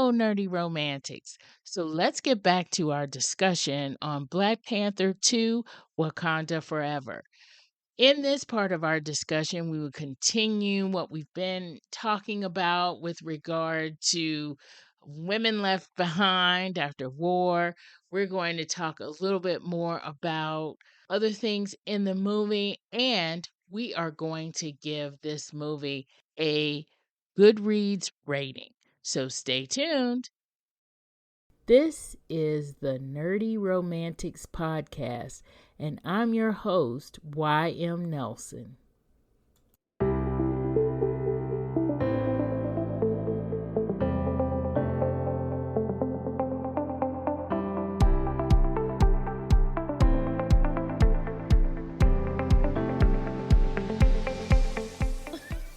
Hello, nerdy romantics. So let's get back to our discussion on Black Panther 2 Wakanda Forever. In this part of our discussion, we will continue what we've been talking about with regard to women left behind after war. We're going to talk a little bit more about other things in the movie, and we are going to give this movie a Goodreads rating. So stay tuned. This is the Nerdy Romantics Podcast, and I'm your host, Y.M. Nelson.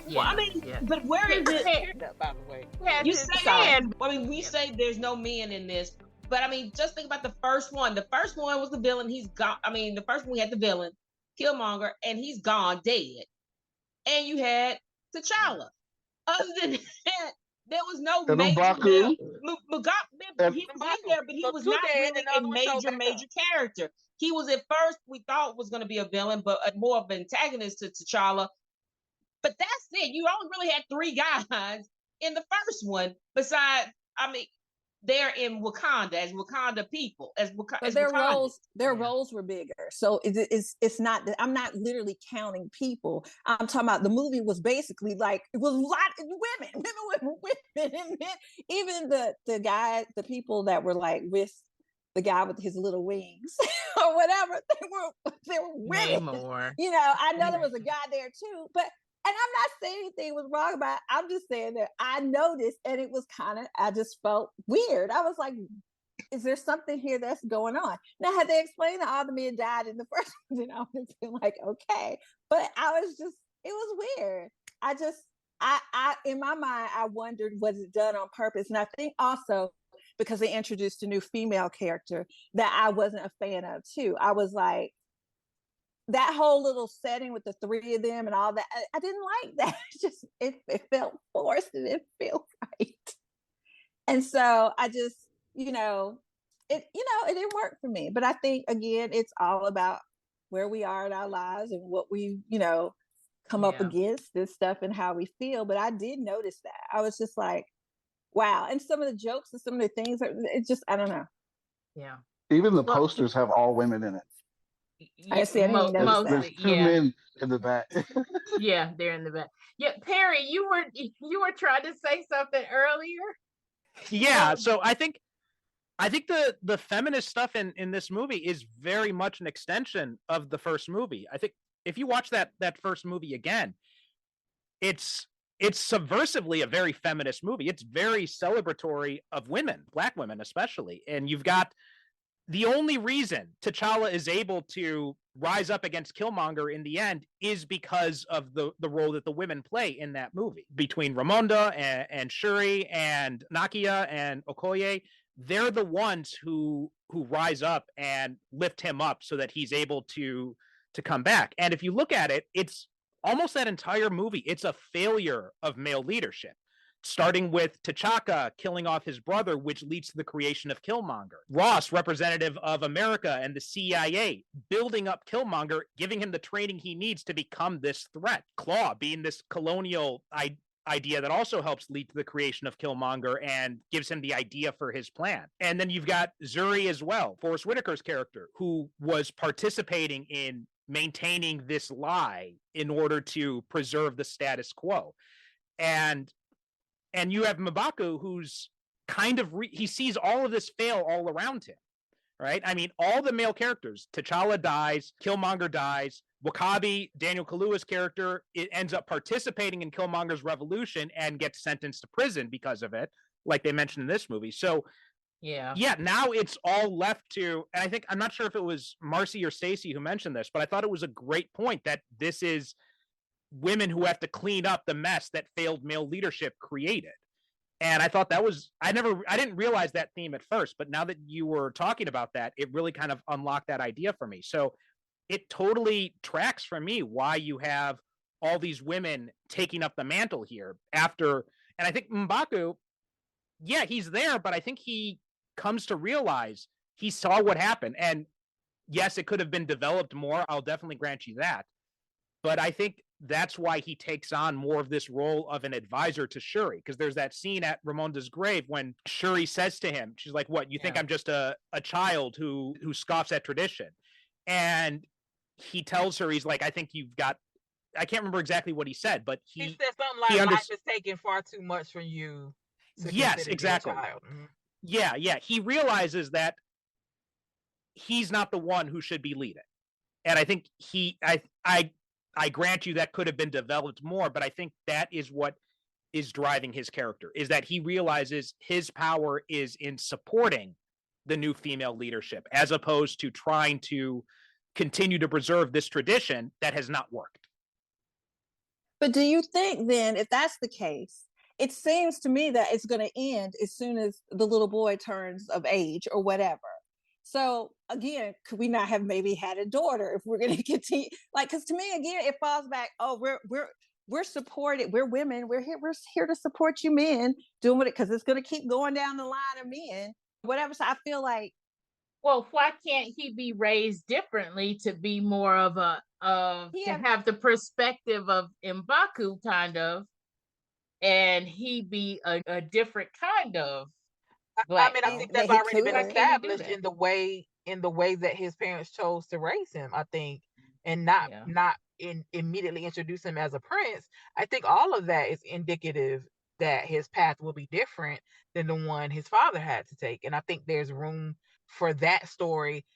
Well, I mean, but where is it? By the way, You say, we say there's no men in this, but I mean, just think about the first one. The first one was the villain. He's gone. I mean, the first one we had the villain, Killmonger, and he's gone, dead. And you had T'Challa. Other than that, there was no major. He was there, but he was not really a major character. He was at first we thought was going to be a villain, but more of an antagonist to T'Challa. But that's it. You only really had 3 guys in the first one. Besides, I mean, they're in Wakanda as Wakanda people, as their roles were bigger. So it's not that I'm not literally counting people. I'm talking about the movie was basically like it was a lot of women, and men. Even the people that were like with the guy with his little wings or whatever, they were women. Namor. You know, I know there was a guy there too, but. And I'm not saying anything was wrong about it. I'm just saying that I noticed, and it was I just felt weird. I was like, is there something here that's going on? Now, had they explained that all the men died in the first one, then I would have been like, okay. But it was weird. I in my mind, I wondered, was it done on purpose? And I think also because they introduced a new female character that I wasn't a fan of too. I was like, that whole little setting with the 3 of them and all that, I didn't like that. It felt forced and it felt right. And so I just, it didn't work for me. But I think, again, it's all about where we are in our lives and what we, come up against this stuff and how we feel. But I did notice that. I was just like, wow. And some of the jokes and some of the things, it's just, I don't know. Yeah. Even the posters have all women in it. I see. I didn't notice that. There's 2 men in the back. Yeah, they're in the back. Yeah, Perry, you were trying to say something earlier. Yeah, so I think the feminist stuff in this movie is very much an extension of the first movie. I think if you watch that first movie again, it's subversively a very feminist movie. It's very celebratory of women, Black women especially, and you've got. The only reason T'Challa is able to rise up against Killmonger in the end is because of the role that the women play in that movie. Between Ramonda and Shuri and Nakia and Okoye, they're the ones who rise up and lift him up so that he's able to come back. And if you look at it, it's almost that entire movie. It's a failure of male leadership. Starting with T'Chaka killing off his brother, which leads to the creation of Killmonger. Ross, representative of America and the CIA, building up Killmonger, giving him the training he needs to become this threat. Claw being this colonial idea that also helps lead to the creation of Killmonger and gives him the idea for his plan. And then you've got Zuri as well, Forrest Whitaker's character, who was participating in maintaining this lie in order to preserve the status quo. And you have M'Baku, who's kind of, he sees all of this fail all around him, right? I mean, all the male characters, T'Challa dies, Killmonger dies, W'Kabi, Daniel Kaluuya's character, it ends up participating in Killmonger's revolution and gets sentenced to prison because of it, like they mentioned in this movie. So, now it's all left to, and I think, I'm not sure if it was Marcy or Stacey who mentioned this, but I thought it was a great point that this is women who have to clean up the mess that failed male leadership created. And I thought that was, I didn't realize that theme at first, but now that you were talking about that, it really kind of unlocked that idea for me. So it totally tracks for me why you have all these women taking up the mantle here after, and I think M'Baku, yeah, he's there, but I think he comes to realize he saw what happened. And yes, it could have been developed more. I'll definitely grant you that. But I think that's why he takes on more of this role of an advisor to Shuri. Because there's that scene at Ramonda's grave when Shuri says to him, she's like, what, you think I'm just a child who scoffs at tradition? And he tells her, he's like, I think you've got, I can't remember exactly what he said, but he said something like, life is taking far too much from you. Yes, exactly. Yeah. He realizes that he's not the one who should be leading. And I think I grant you that could have been developed more, but I think that is what is driving his character, is that he realizes his power is in supporting the new female leadership, as opposed to trying to continue to preserve this tradition that has not worked. But do you think then, if that's the case, it seems to me that it's going to end as soon as the little boy turns of age or whatever. So again, could we not have maybe had a daughter if we're going to continue? Like, because to me, again, it falls back. Oh, we're supported. We're women. We're here to support you men doing it, because it's going to keep going down the line of men, whatever. So I feel like, well, why can't he be raised differently to be more of a to have the perspective of M'Baku kind of, and he be a different kind of Black Panther? I think that's already been established in the way that his parents chose to raise him, I think, and not immediately introduce him as a prince. I think all of that is indicative that his path will be different than the one his father had to take. And I think there's room for that story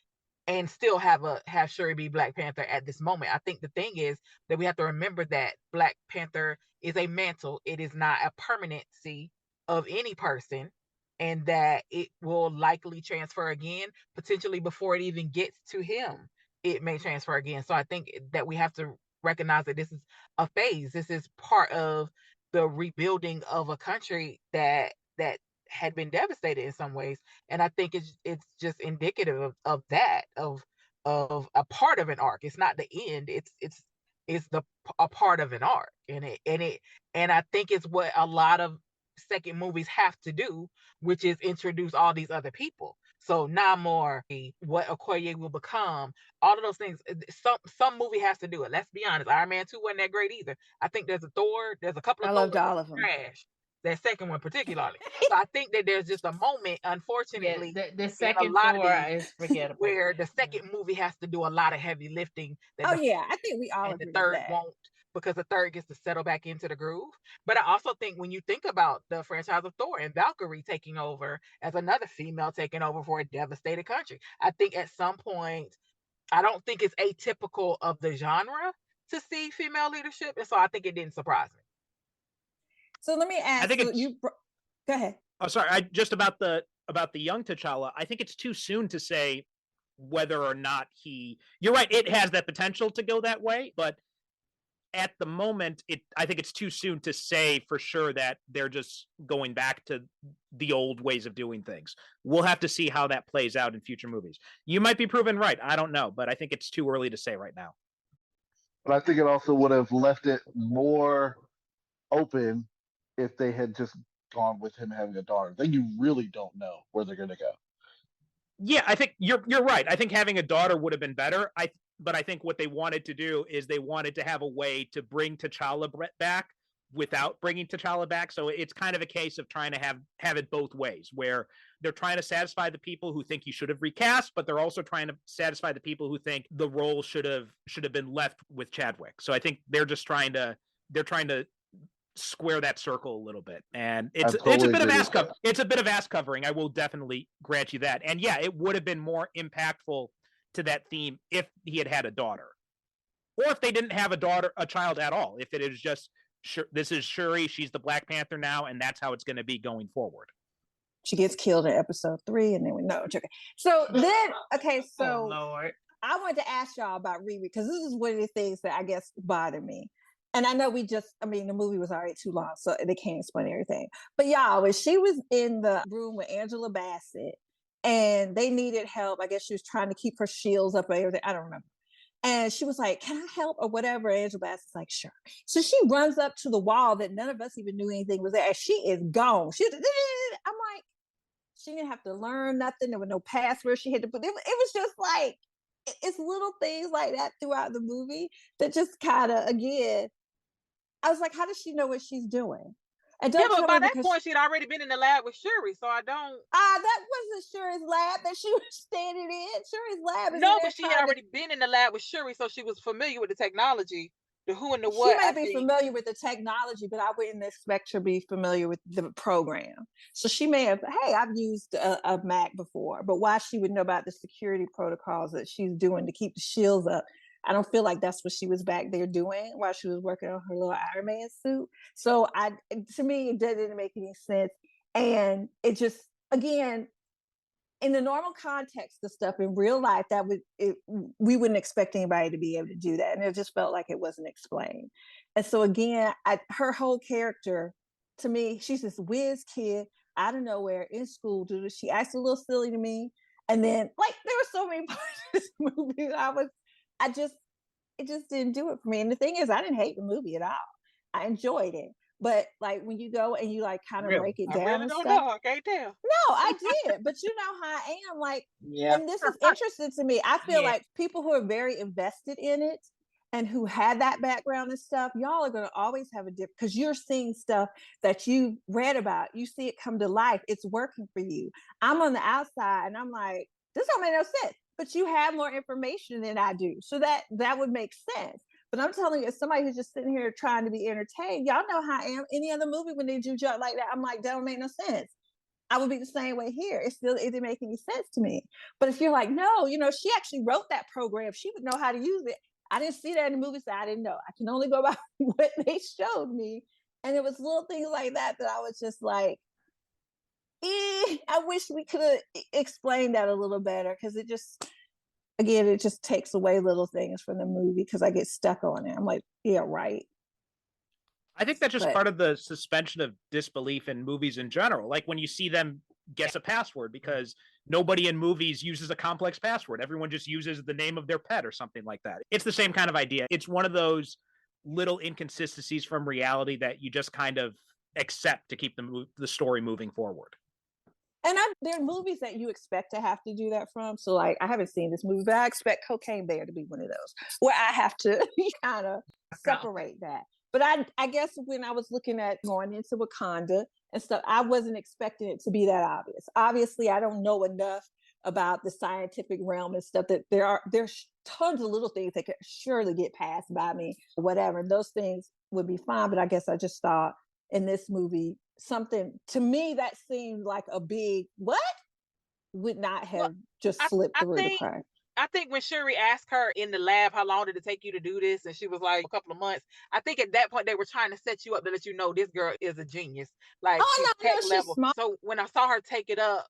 and still have Shuri be Black Panther at this moment. I think the thing is that we have to remember that Black Panther is a mantle. It is not a permanency of any person, and that it will likely transfer again, potentially before it even gets to him. It may transfer again. So I think that we have to recognize that this is a phase. This is part of the rebuilding of a country that had been devastated in some ways. And I think it's just indicative of that, of a part of an arc. It's not the end. It's a part of an arc. And I think it's what a lot of second movies have to do, which is introduce all these other people. So Namor, what Okoye will become, all of those things. Some movie has to do it. Let's be honest. Iron Man 2 wasn't that great either. I think there's a Thor. There's a couple of I loved all of them. Trash. That second one particularly. So I think that there's just a moment, unfortunately, the second Thor is forgettable, where the second movie has to do a lot of heavy lifting. I think we all agree the third with that. won't, because the third gets to settle back into the groove. But I also think when you think about the franchise of Thor and Valkyrie taking over as another female taking over for a devastated country, I think at some point, I don't think it's atypical of the genre to see female leadership. And so I think it didn't surprise me. So let me ask you. Go ahead. Oh, sorry. Just about the young T'Challa. I think it's too soon to say whether or not you're right. It has that potential to go that way, but at the moment, I think it's too soon to say for sure that they're just going back to the old ways of doing things. We'll have to see how that plays out in future movies. You might be proven right. I don't know, but I think it's too early to say right now. But I think it also would have left it more open if they had just gone with him having a daughter. Then you really don't know where they're going to go. Yeah, I think you're right. I think having a daughter would have been better. But I think what they wanted to do is they wanted to have a way to bring T'Challa back without bringing T'Challa back. So it's kind of a case of trying to have it both ways, where they're trying to satisfy the people who think you should have recast, but they're also trying to satisfy the people who think the role should have been left with Chadwick. So I think they're trying to square that circle a little bit, and it's a bit of ass covering. It's a bit of ass covering. I will definitely grant you that. And yeah, it would have been more impactful to that theme if he had a daughter, or if they didn't have a child at all. If it is just this is Shuri, she's the Black Panther now, and that's how it's going to be going forward. She gets killed in episode 3, and then we know. Okay, so then so Lord. I wanted to ask y'all about Riri, because this is one of the things that I guess bothered me. And I know the movie was already too long, so they can't explain everything. But y'all, when she was in the room with Angela Bassett and they needed help, I guess she was trying to keep her shields up or everything. I don't remember. And she was like, "Can I help?" or whatever. Angela Bassett's like, "Sure." So she runs up to the wall that none of us even knew anything was there. And she is gone. I'm She didn't have to learn nothing. There was no password she had to put. It was just like, it's little things like that throughout the movie that just kind of, again, I was like, how does she know what she's doing? And don't but by that point, she'd already been in the lab with Shuri, so I don't. That wasn't Shuri's lab that she was standing in. Shuri's lab is no, but she had already been in the lab with Shuri, so she was familiar with the technology, the who and the what. She may be familiar with the technology, but I wouldn't expect her to be familiar with the program. So she may have, hey, I've used a Mac before, but why she would know about the security protocols that she's doing to keep the shields up, I don't feel like that's what she was back there doing while she was working on her little Iron Man suit. So to me, it didn't make any sense. And it just, again, in the normal context of stuff in real life, we wouldn't expect anybody to be able to do that. And it just felt like it wasn't explained. And so again, her whole character, to me, she's this whiz kid out of nowhere in school. She acts a little silly to me. And then, like, there were so many parts of this movie it just didn't do it for me. And the thing is, I didn't hate the movie at all. I enjoyed it. But like when you go and you like kind of break it down, I really don't know. I can't tell. No, I did, but you know how I am. Like, and this is interesting to me. I feel like people who are very invested in it and who had that background and stuff, y'all are going to always have a different, because you're seeing stuff that you read about. You see it come to life. It's working for you. I'm on the outside and I'm like, this don't make no sense. But you have more information than I do, so that would make sense. But I'm telling you, as somebody who's just sitting here trying to be entertained, y'all know how I am. Any other movie when they do jump like that, I'm like, that don't make no sense. I would be the same way here. It didn't make any sense to me. But if you're like, no, she actually wrote that program. She would know how to use it. I didn't see that in the movie, so I didn't know. I can only go by what they showed me. And it was little things like that I was just like, I wish we could have explained that a little better, because it just takes away little things from the movie because I get stuck on it. I'm like, yeah, right. I think that's just part of the suspension of disbelief in movies in general. Like when you see them guess a password, because nobody in movies uses a complex password. Everyone just uses the name of their pet or something like that. It's the same kind of idea. It's one of those little inconsistencies from reality that you just kind of accept to keep the story moving forward. And there are movies that you expect to have to do that from. So like, I haven't seen this movie, but I expect Cocaine Bear to be one of those where I have to kind of separate that. But I guess when I was looking at going into Wakanda and stuff, I wasn't expecting it to be that obvious. Obviously, I don't know enough about the scientific realm and stuff that there's tons of little things that could surely get passed by me, whatever. Those things would be fine. But I guess I just thought in this movie, something to me that seemed like a big what would not have just slipped through the crack. I think when Shuri asked her in the lab, how long did it take you to do this? And she was like, a couple of months. I think at that point they were trying to set you up to let you know this girl is a genius. Like she's tech level. So when I saw her take it up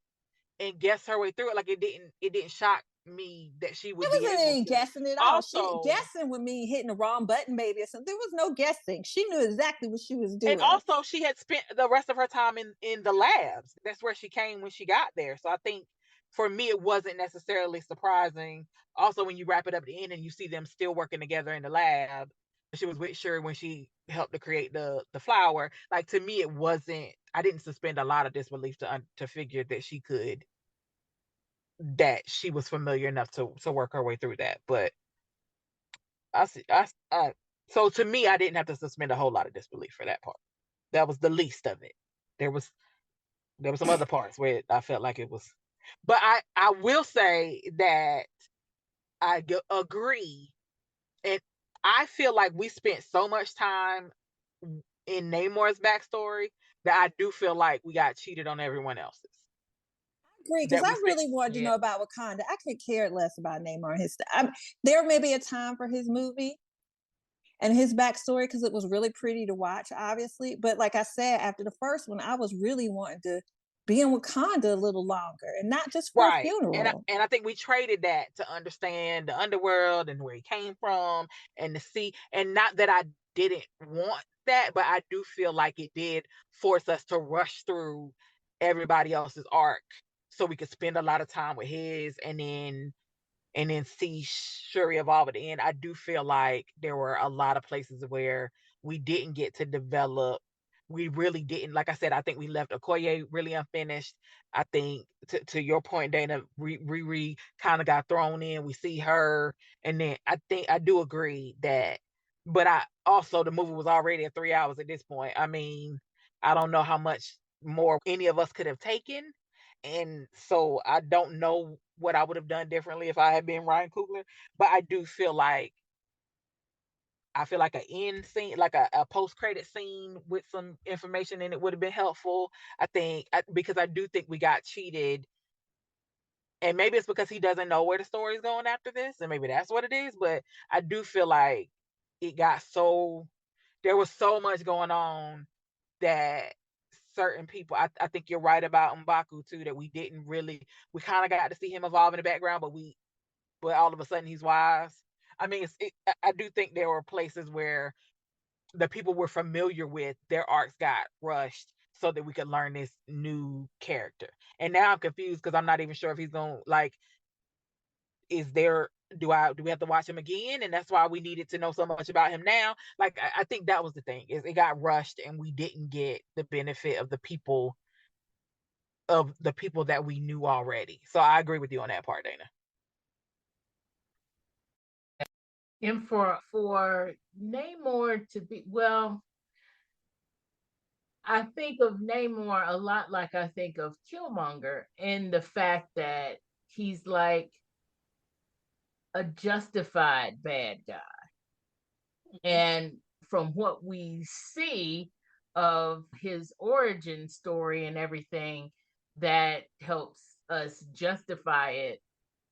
and guess her way through it, like it didn't shock me that she would be able to. Guessing it all. Guessing would mean hitting the wrong button maybe or something. There was no guessing. She knew exactly what she was doing. And also she had spent the rest of her time in the labs. That's where she came when she got there. So I think for me it wasn't necessarily surprising. Also, when you wrap it up at the end and you see them still working together in the lab, she was with Shuri when she helped to create the flower. Like to me, it wasn't. I didn't suspend a lot of disbelief to figure that she was familiar enough to work her way through that. But so to me, I didn't have to suspend a whole lot of disbelief for that part. That was the least of it. There were some other parts where I felt like it was, but I will say that I agree, and I feel like we spent so much time in Namor's backstory that I do feel like we got cheated on everyone else's. Agree, because I really wanted to know about Wakanda. I could care less about Namor and his stuff. There may be a time for his movie and his backstory because it was really pretty to watch, obviously. But like I said, after the first one, I was really wanting to be in Wakanda a little longer and not just for a funeral. And I think we traded that to understand the underworld and where he came from and to see, and not that I didn't want that, but I do feel like it did force us to rush through everybody else's arc so we could spend a lot of time with his and then see Shuri evolve at the end. I do feel like there were a lot of places where we didn't get to develop we really didn't. Like I said, I think we left Okoye really unfinished. I think to your point, Dana, Riri kind of got thrown in. We see her, and then I think I do agree that, but I also the movie was already at 3 hours at this point. I mean, I don't know how much more any of us could have taken, and so I don't know what I would have done differently if I had been Ryan Coogler. But I do feel like an end scene, like a post credit scene with some information in it would have been helpful. Because I do think we got cheated, and maybe it's because he doesn't know where the story's going after this, and maybe that's what it is. But I do feel like it got there was so much going on that certain people. I think you're right about M'Baku too, that we kind of got to see him evolve in the background, but all of a sudden he's wise. I mean, I do think there were places where the people we're familiar with, their arcs got rushed so that we could learn this new character. And now I'm confused because I'm not even sure if he's going to like, is there, do we have to watch him again? And that's why we needed to know so much about him now. Like, I think that was the thing, is it got rushed and we didn't get the benefit of the people that we knew already. So I agree with you on that part, Dana. And for Namor to be, well, I think of Namor a lot like I think of Killmonger, in the fact that he's like a justified bad guy. And from what we see of his origin story and everything, that helps us justify it.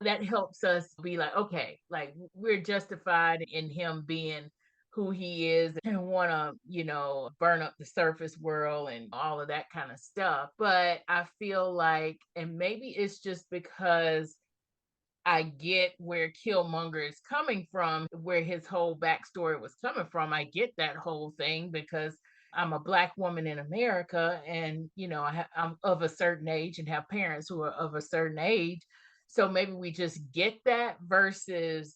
That helps us be like, okay, like we're justified in him being who he is and want to, burn up the surface world and all of that kind of stuff. But I feel like, and maybe it's just because I get where Killmonger is coming from, where his whole backstory was coming from. I get that whole thing because I'm a Black woman in America, and I'm of a certain age and have parents who are of a certain age. So maybe we just get that, versus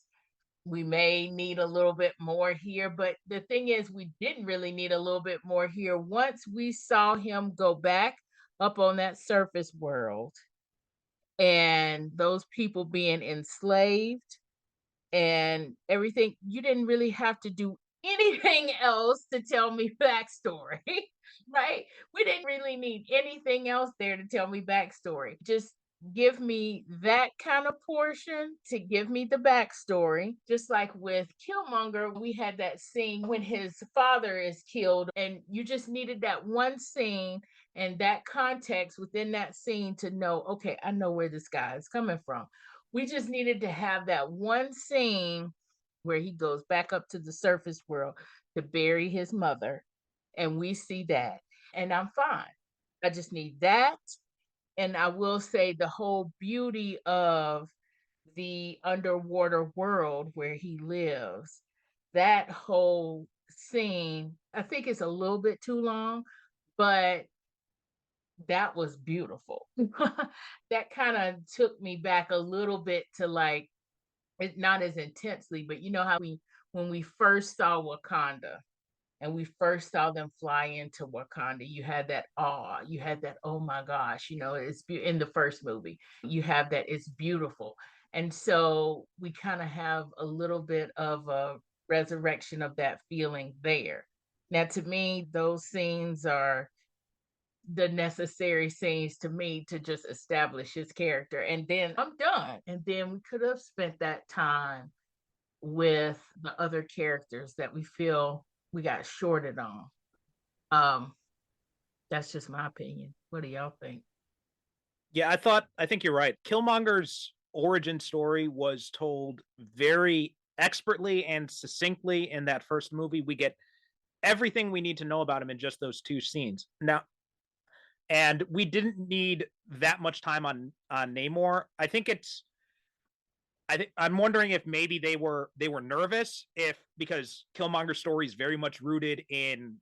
we may need a little bit more here. But the thing is, we didn't really need a little bit more here once we saw him go back up on that surface world and those people being enslaved and everything. You didn't really have to do anything else to tell me backstory, right? We didn't really need anything else there to tell me backstory. Just give me that kind of portion to give me the backstory. Just like with Killmonger, we had that scene when his father is killed, and you just needed that one scene and that context within that scene to know, okay, I know where this guy is coming from. We just needed to have that one scene where he goes back up to the surface world to bury his mother, and we see that, and I'm fine. I just need that. And I will say the whole beauty of the underwater world where he lives, that whole scene, I think it's a little bit too long, but that was beautiful. That kind of took me back a little bit to, like, it not as intensely, but you know how when we first saw Wakanda and we first saw them fly into Wakanda, you had that awe, you had that, oh my gosh, in the first movie, you have that, it's beautiful. And so we kind of have a little bit of a resurrection of that feeling there. Now, to me, those scenes are the necessary scenes to me to just establish his character, and then I'm done. And then we could have spent that time with the other characters that we feel we got shorted on. That's just my opinion. What do y'all think? Yeah, I think you're right. Killmonger's origin story was told very expertly and succinctly in that first movie. We get everything we need to know about him in just those two scenes. Now, and we didn't need that much time on Namor. I'm wondering if maybe they were nervous, because Killmonger's story is very much rooted in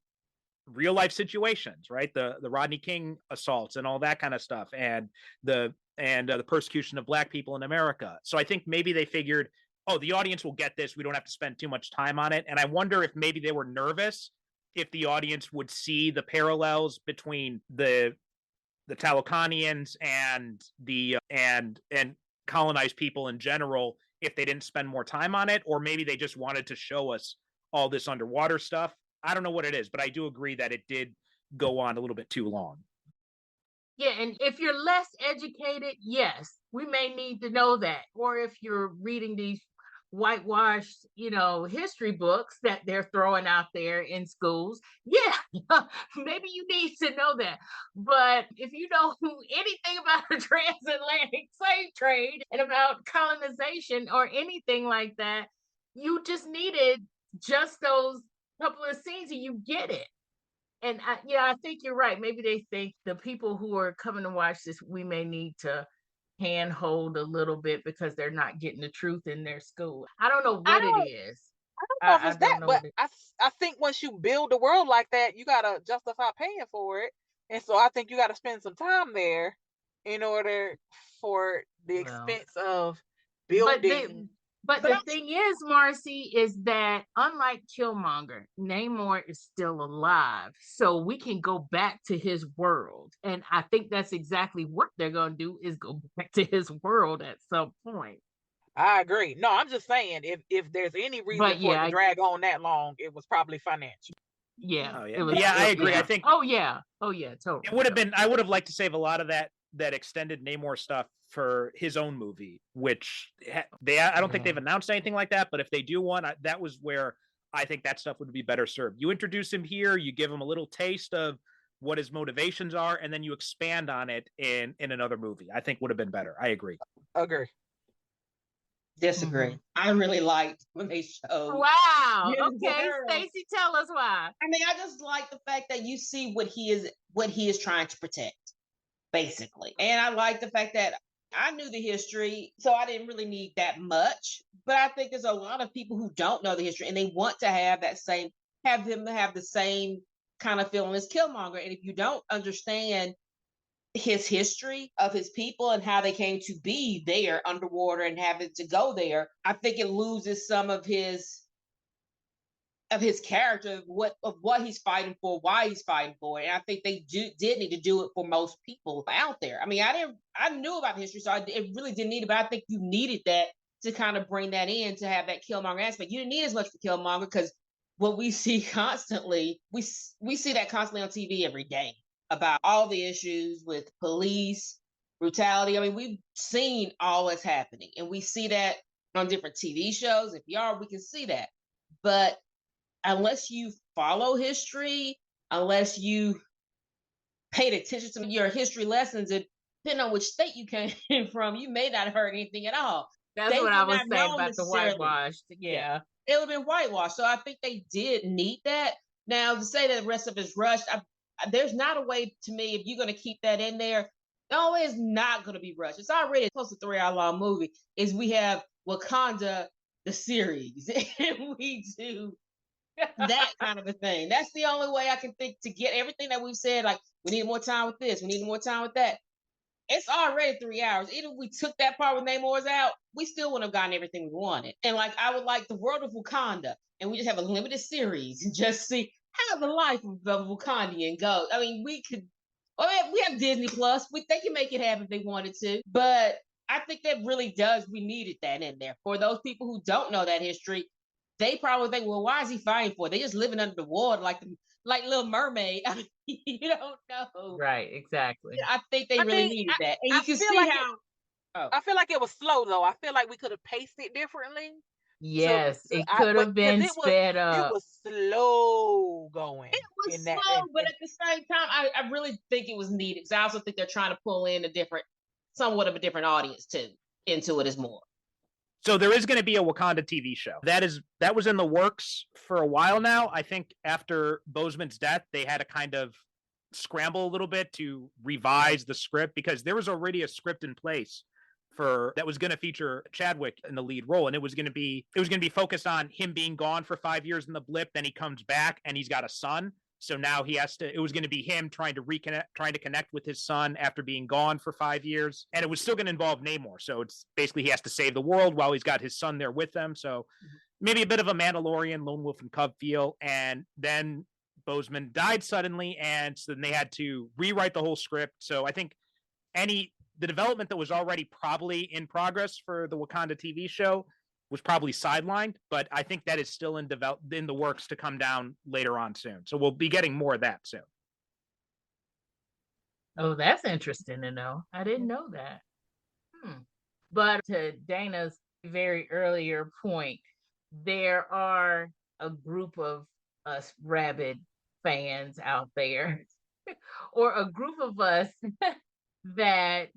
real life situations, right? The Rodney King assaults and all that kind of stuff, and the persecution of Black people in America. So I think maybe they figured, oh, the audience will get this. We don't have to spend too much time on it. And I wonder if maybe they were nervous if the audience would see the parallels between the Talokanians and the and colonized people in general if they didn't spend more time on it, or maybe they just wanted to show us all this underwater stuff. I don't know what it is, but I do agree that it did go on a little bit too long. Yeah, and if you're less educated, yes, we may need to know that. Or if you're reading these whitewashed, history books that they're throwing out there in schools, yeah, maybe you need to know that. But if you know anything about the transatlantic slave trade and about colonization or anything like that, you just needed just those couple of scenes and you get it. And I think you're right. Maybe they think the people who are coming to watch this, we may need to handhold a little bit because they're not getting the truth in their school. I don't know what it is. I don't know if it's that, but I think once you build the world like that, you gotta justify paying for it, and so I think you gotta spend some time there in order for the expense of building. But the thing is, Marcy, is that unlike Killmonger, Namor is still alive. So we can go back to his world. And I think that's exactly what they're going to do is go back to his world at some point. I agree. No, I'm just saying if there's any reason for it to drag on that long, it was probably financial. Yeah. Oh, yeah. I agree. Yeah. I think. Oh yeah, totally. It would have been. I would have liked to save a lot of that extended Namor stuff for his own movie, which I don't think they've announced anything like that, but if they do one, that was where I think that stuff would be better served. You introduce him here, you give him a little taste of what his motivations are, and then you expand on it in another movie. I think would have been better. I agree. Disagree. I really liked when they showed. Wow. Okay, Stacey, tell us why. I mean, I just like the fact that you see what he is trying to protect, basically. And I like the fact that I knew the history, so I didn't really need that much. But I think there's a lot of people who don't know the history and they want to have the same kind of feeling as Killmonger. And if you don't understand his history of his people and how they came to be there underwater and having to go there, I think it loses some of his character of what he's fighting for, why he's fighting for it. And I think they did need to do it for most people out there. I mean, I knew about history, so it really didn't need it, but I think you needed that to kind of bring that in, to have that Killmonger aspect. You didn't need as much for Killmonger because what we see constantly, we see that constantly on TV every day about all the issues with police brutality. I mean, we've seen all that's happening, and we see that on different TV shows. If you are, we can see that. But unless you follow history, unless you paid attention to your history lessons, and depending on which state you came from, you may not have heard anything at all. That's what I was saying about the whitewashed. Yeah. It would have been whitewashed. So I think they did need that. Now, to say that the rest of it is rushed, there's not a way, to me, if you're going to keep that in there, no, it's not going to be rushed. It's already close to 3-hour long movie. Is we have Wakanda, the series, and we do that kind of a thing. That's the only way I can think to get everything that we've said. Like, we need more time with this, we need more time with that. It's already 3 hours. Even if we took that part with Namor's out, we still wouldn't have gotten everything we wanted. And like, I would like the world of Wakanda, and we just have a limited series and just see how the life of the Wakandian goes. I mean, we have Disney Plus. They can make it happen if they wanted to. But I think that really we needed that in there. For those people who don't know that history, they probably think, well, why is he fighting for it? They're just living under the water like Little Mermaid. I mean, you don't know. Right, exactly. I think they really needed that. And you can see how... I feel like it was slow, though. I feel like we could have paced it differently. Yes, it could have been sped up. It was slow going. It was slow, but at the same time, I really think it was needed. Because I also think they're trying to pull in somewhat of a different audience too into it as more. So there is going to be a Wakanda TV show. That was in the works for a while now. I think after Boseman's death, they had to kind of scramble a little bit to revise the script because there was already a script in place that was going to feature Chadwick in the lead role, and it was going to be focused on him being gone for 5 years in the blip. Then he comes back and he's got a son. So now it was going to be him trying to connect with his son after being gone for 5 years. And it was still going to involve Namor. So it's basically he has to save the world while he's got his son there with them. So maybe a bit of a Mandalorian, Lone Wolf and Cub feel. And then Boseman died suddenly, and so then they had to rewrite the whole script. So I think the development that was already probably in progress for the Wakanda TV show was probably sidelined, but I think that is still in the works to come down later on soon. So we'll be getting more of that soon. Oh, that's interesting to know. I didn't know that. But to Dana's very earlier point, there are a group of us rabid fans out there, or a group of us that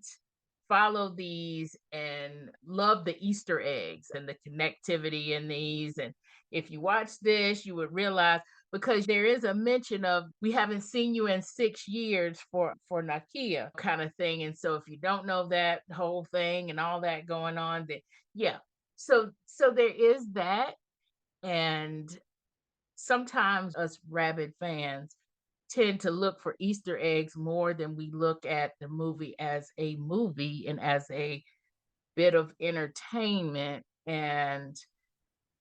follow these and love the Easter eggs and the connectivity in these. And if you watch this, you would realize, because there is a mention of, we haven't seen you in 6 years for Nakia kind of thing. And so if you don't know that whole thing and all that going on, then yeah. So there is that. And sometimes us rabid fans tend to look for Easter eggs more than we look at the movie as a movie and as a bit of entertainment. And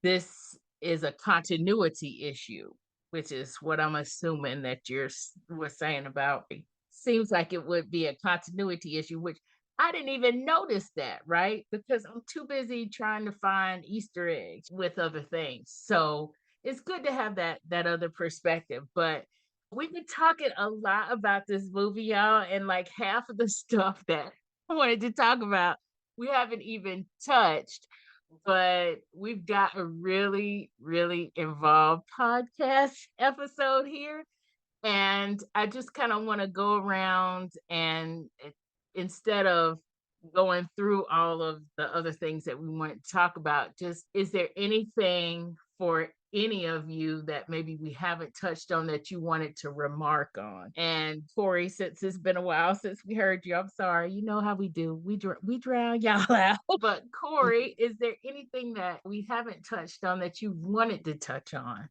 this is a continuity issue, which is what I'm assuming that you're were saying about. It seems like it would be a continuity issue, which I didn't even notice that, right? Because I'm too busy trying to find Easter eggs with other things. So it's good to have that other perspective. But we've been talking a lot about this movie, y'all, and like half of the stuff that I wanted to talk about, we haven't even touched. But we've got a really, really involved podcast episode here. And I just kind of want to go around and instead of going through all of the other things that we want to talk about, just is there anything for any of you that maybe we haven't touched on that you wanted to remark on? And Corey, since it's been a while since we heard you, I'm sorry. You know how we do. We drown y'all out. But Corey, is there anything that we haven't touched on that you wanted to touch on?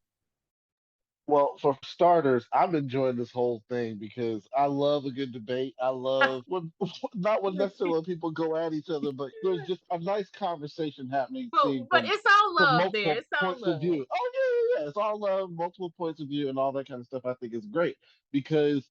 Well, for starters, I'm enjoying this whole thing because I love a good debate. I love when not when necessarily when people go at each other, but there's just a nice conversation happening, seeing But it's all from love there. multiple It's all points of love. view. Oh yeah, yeah, yeah. It's all love, multiple points of view, and all that kind of stuff. I think is great because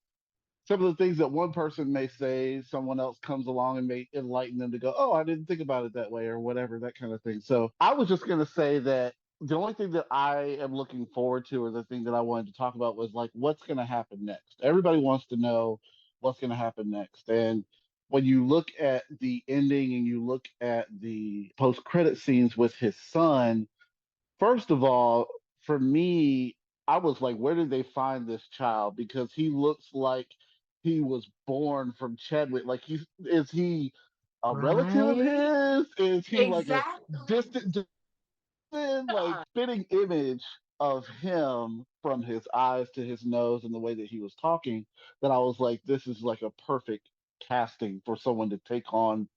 some of the things that one person may say, someone else comes along and may enlighten them to go, oh, I didn't think about it that way, or whatever, that kind of thing. So I was just going to say that the only thing that I am looking forward to, or the thing that I wanted to talk about, was like, what's going to happen next? Everybody wants to know what's going to happen next. And when you look at the ending and you look at the post credit scenes with his son, first of all, for me, I was like, where did they find this child? Because he looks like he was born from Chadwick. Like, is he a relative of Right? his? Is he like a Exactly. distant, like spitting image of him from his eyes to his nose and the way that he was talking? That I was like, this is like a perfect casting for someone to take on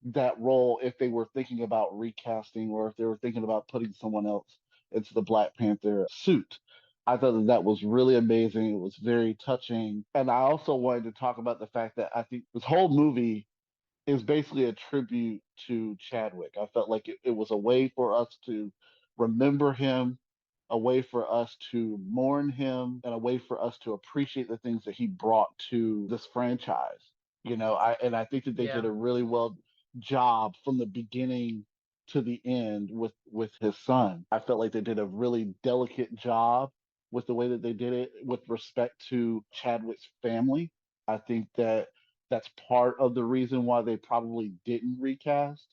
that role if they were thinking about recasting or if they were thinking about putting someone else into the Black Panther suit. I thought that that was really amazing. It was very touching. And I also wanted to talk about the fact that I think this whole movie is basically a tribute to Chadwick. I felt like it was a way for us to remember him, a way for us to mourn him, and a way for us to appreciate the things that he brought to this franchise. I think that they did Yeah. a really well job from the beginning to the end with his son. I felt like they did a really delicate job with the way that they did it with respect to Chadwick's family. I think that that's part of the reason why they probably didn't recast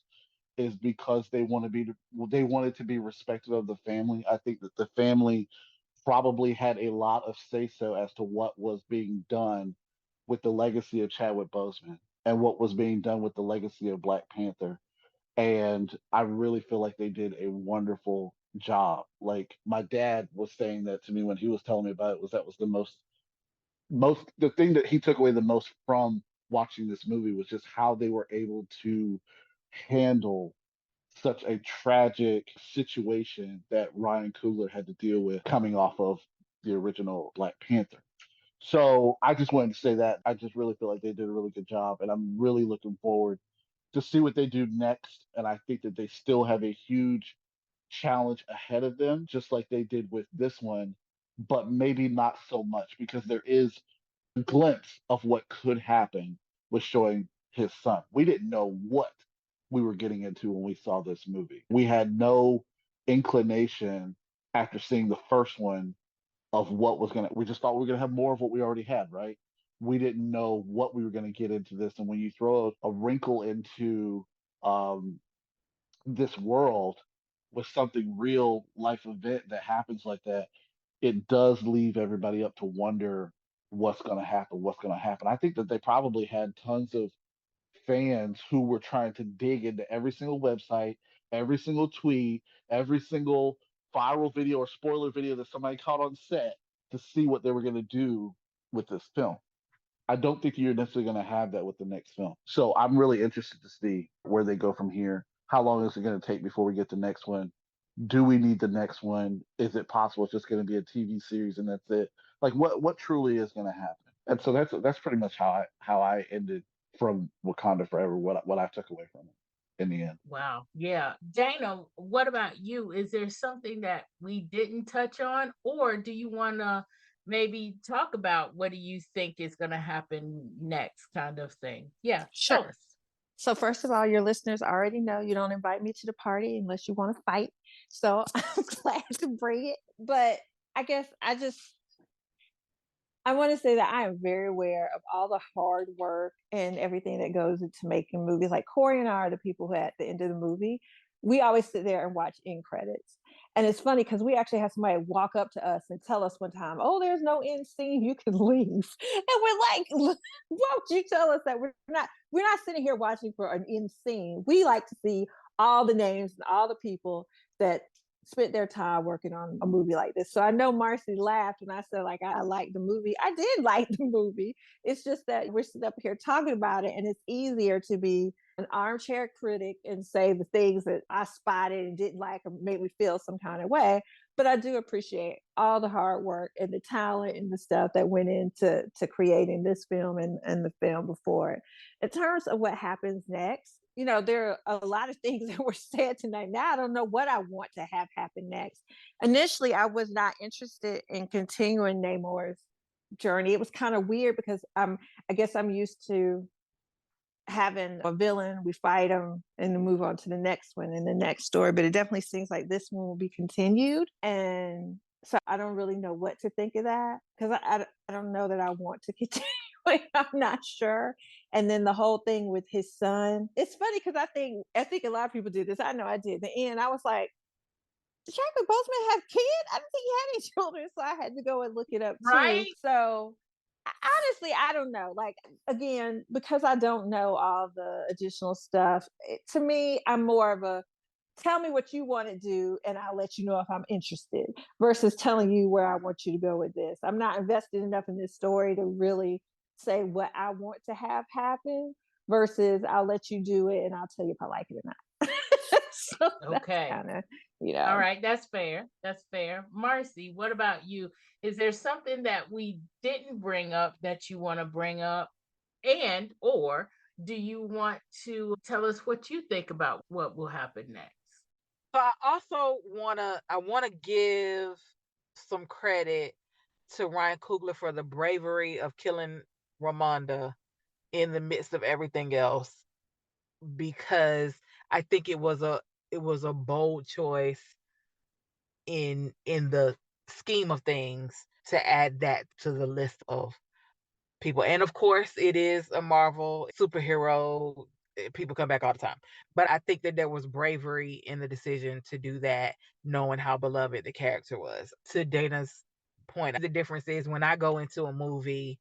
is because they wanted to be respectful of the family. I think that the family probably had a lot of say so as to what was being done with the legacy of Chadwick Boseman and what was being done with the legacy of Black Panther. And I really feel like they did a wonderful job. Like my dad was saying that to me when he was telling me about it, was that was the most the thing that he took away the most from watching this movie was just how they were able to handle such a tragic situation that Ryan Coogler had to deal with coming off of the original Black Panther. So I just wanted to say that I just really feel like they did a really good job, and I'm really looking forward to see what they do next. And I think that they still have a huge challenge ahead of them, just like they did with this one, but maybe not so much because there is a glimpse of what could happen with showing his son. We didn't know what we were getting into when we saw this movie. We had no inclination after seeing the first one of what was going to, we just thought we were going to have more of what we already had, right? We didn't know what we were going to get into this. And when you throw a wrinkle into um, this world with something real life event that happens like that, it does leave everybody up to wonder what's going to happen, what's going to happen. I think that they probably had tons of fans who were trying to dig into every single website, every single tweet, every single viral video or spoiler video that somebody caught on set to see what they were going to do with this film. I don't think you're necessarily going to have that with the next film. So I'm really interested to see where they go from here. How long is it going to take before we get the next one? Do we need the next one? Is it possible it's just going to be a TV series and that's it? Like what truly is going to happen? And so that's pretty much how I ended from Wakanda Forever. What I took away from it in the end. Wow. Yeah. Dana, what about you? Is there something that we didn't touch on, or do you want to maybe talk about what do you think is going to happen next, kind of thing? Yeah. Sure. Tell us. So first of all, your listeners already know you don't invite me to the party unless you want to fight. So I'm glad to bring it. But I guess I want to say that I am very aware of all the hard work and everything that goes into making movies. Like Corey and I are the people who at the end of the movie, we always sit there and watch end credits. And it's funny because we actually had somebody walk up to us and tell us one time, "Oh, there's no end scene, you can leave." And we're like, "Why would you tell us that we're not sitting here watching for an end scene? We like to see all the names and all the people that spent their time working on a movie like this." So I know Marcy laughed when I said like I liked the movie. I did like the movie. It's just that we're sitting up here talking about it, and it's easier to be an armchair critic and say the things that I spotted and didn't like or made me feel some kind of way. But I do appreciate all the hard work and the talent and the stuff that went into creating this film and the film before it. In terms of what happens next, there are a lot of things that were said tonight. Now I don't know what I want to have happen next. Initially, I was not interested in continuing Namor's journey. It was kind of weird because I guess I'm used to having a villain, we fight him, and then move on to the next one and the next story. But it definitely seems like this one will be continued. And so I don't really know what to think of that because I don't know that I want to continue. I'm not sure. And then the whole thing with his son. It's funny because I think a lot of people did this. I know I did. At the end, I was like, did Chadwick Boseman have kids? I didn't think he had any children, so I had to go and look it up too. Right. So honestly, I don't know. Like again, because I don't know all the additional stuff. To me, I'm more of a tell me what you want to do, and I'll let you know if I'm interested. Versus telling you where I want you to go with this. I'm not invested enough in this story to really say what I want to have happen. Versus I'll let you do it, and I'll tell you if I like it or not. So Okay. Kind of, All right, that's fair. That's fair. Marcy, what about you? Is there something that we didn't bring up that you want to bring up? And or do you want to tell us what you think about what will happen next? So I also wanna give some credit to Ryan Coogler for the bravery of killing Ramonda in the midst of everything else, because I think it was a bold choice in the scheme of things to add that to the list of people. And of course, it is a Marvel superhero. People come back all the time. But I think that there was bravery in the decision to do that, knowing how beloved the character was. To Dana's point, the difference is when I go into a movie,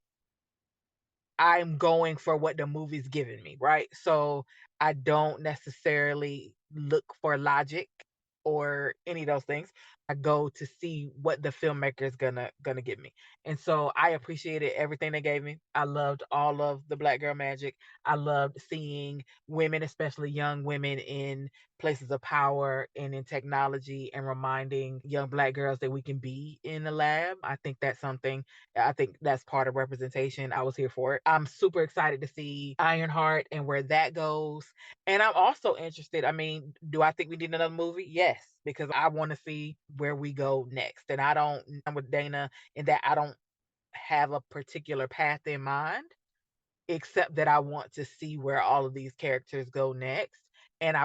I'm going for what the movie's giving me, right? So I don't necessarily look for logic or any of those things. I go to see what the filmmaker is gonna give me. And so I appreciated everything they gave me. I loved all of the Black girl magic. I loved seeing women, especially young women, in places of power and in technology, and reminding young Black girls that we can be in the lab. I think that's part of representation. I was here for it. I'm super excited to see Ironheart and where that goes. And I'm also interested. I mean, do I think we need another movie? Yes. because I want to see where we go next. And I'm with Dana in that I don't have a particular path in mind, except that I want to see where all of these characters go next. And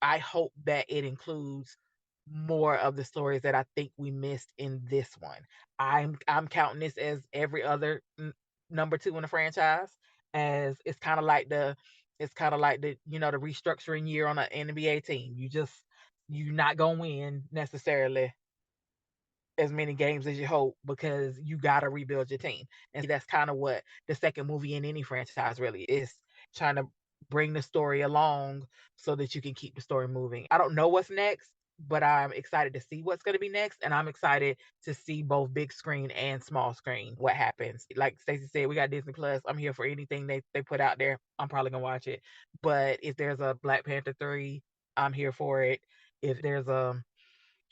I hope that it includes more of the stories that I think we missed in this one. I'm counting this as every other number 2 in the franchise, as it's kind of like the the restructuring year on an NBA team. You're not gonna win necessarily as many games as you hope because you got to rebuild your team. And that's kind of what the second movie in any franchise really is, trying to bring the story along so that you can keep the story moving. I don't know what's next, but I'm excited to see what's going to be next. And I'm excited to see both big screen and small screen what happens. Like Stacey said, we got Disney Plus. I'm here for anything they put out there. I'm probably going to watch it. But if there's a Black Panther 3, I'm here for it. If there's a